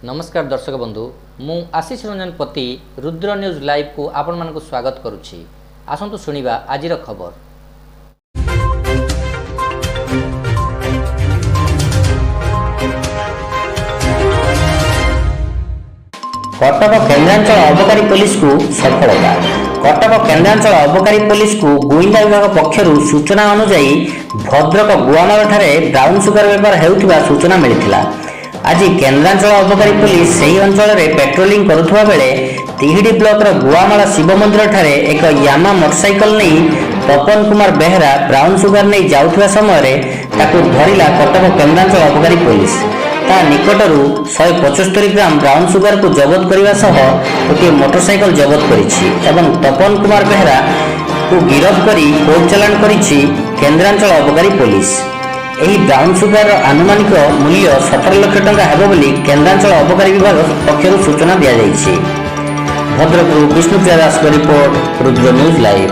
नमस्कार दर्शक बंधु मु आशीष रंजन पति रुद्र न्यूज लाइव को आपण मानक स्वागत करुछि। आसंतु सुनिबा आजिर खबर। कटक केन्द्रांचल अबकारी पुलिस को सफलता। कटक केन्द्रांचल अबकारी पुलिस को गुइंदा विभाग पक्षरु सूचना अनुसार भद्रक गुआमाल ठारे ब्राउन सुगर बेपार हेउथिबा सूचना मिलिथिला। आज केन्द्रांचल अबकारी पुलिस सही अंचल में पेट्रोलिंग करुवा बेले तिहिडी ब्लॉक गुआमाला शिव मंदिर ठारे एक यामा मोटरसाइकल नहीं तपन कुमार बेहरा ब्राउन सुगर नहीं जाउथुवा समय ताकू धरिला कटक केन्द्रांचल अबकारी पुलिस। ता निकटरू 175 ग्राम ब्राउन सुगर को जबत करने सह गोटे मोटरसाइकल जबत करिछि एवं तपन कुमार बेहरा को गिरफ्त करी कोर्ट चालान करिछि केन्द्रांचल अबकारी पुलिस। एही ब्राउन सुगर आनुमानिक मूल्य 17 लाख टंका हेबो बोली केन्द्रांचल अबकारी विभाग पक्षरु सूचना दिया जाइछि। भद्रकरू विष्णुप्रिया दास रिपोर्ट रुद्र न्यूज लाइव।